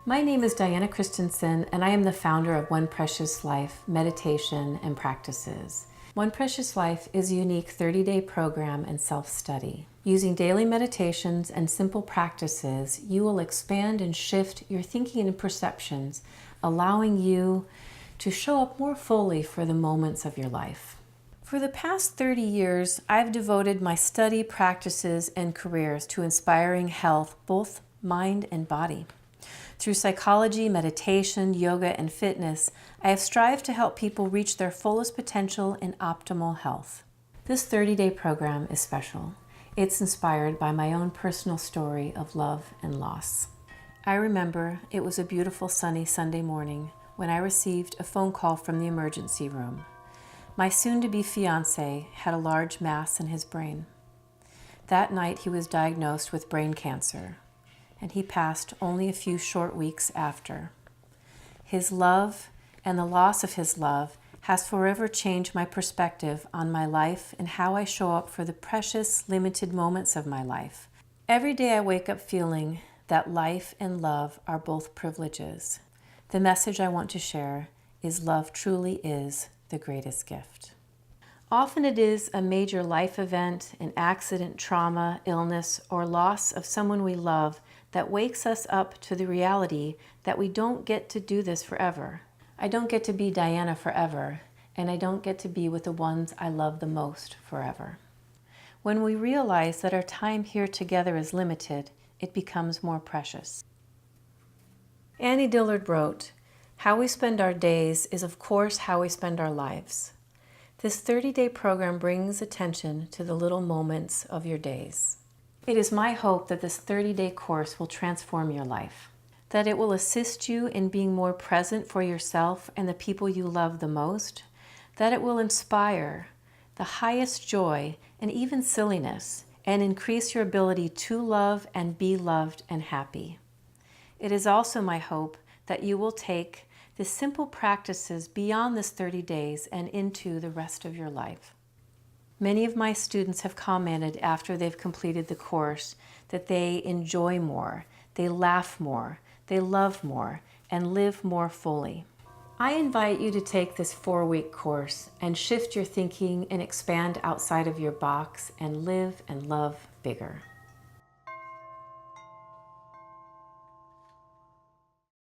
My name is Diana Christensen, and I am the founder of One Precious Life Meditation and Practices. One Precious Life is a unique 30-day program and self-study. Using daily meditations and simple practices, you will expand and shift your thinking and perceptions, allowing you to show up more fully for the moments of your life. For the past 30 years, I've devoted my study, practices, and careers to inspiring health, both mind and body. Through psychology, meditation, yoga, and fitness, I have strived to help people reach their fullest potential in optimal health. This 30-day program is special. It's inspired by my own personal story of love and loss. I remember it was a beautiful sunny Sunday morning when I received a phone call from the emergency room. My soon-to-be fiancé had a large mass in his brain. That night he was diagnosed with brain cancer, and he passed only a few short weeks after. His love and the loss of his love has forever changed my perspective on my life and how I show up for the precious, limited moments of my life. Every day I wake up feeling that life and love are both privileges. The message I want to share is love truly is the greatest gift. Often it is a major life event, an accident, trauma, illness, or loss of someone we love that wakes us up to the reality that we don't get to do this forever. I don't get to be Diana forever, and I don't get to be with the ones I love the most forever. When we realize that our time here together is limited, it becomes more precious. Annie Dillard wrote, "How we spend our days is of course how we spend our lives." This 30-day program brings attention to the little moments of your days. It is my hope that this 30-day course will transform your life, that it will assist you in being more present for yourself and the people you love the most, that it will inspire the highest joy and even silliness and increase your ability to love and be loved and happy. It is also my hope that you will take the simple practices beyond this 30 days and into the rest of your life. Many of my students have commented after they've completed the course that they enjoy more, they laugh more, they love more, and live more fully. I invite you to take this 4-week course and shift your thinking and expand outside of your box and live and love bigger.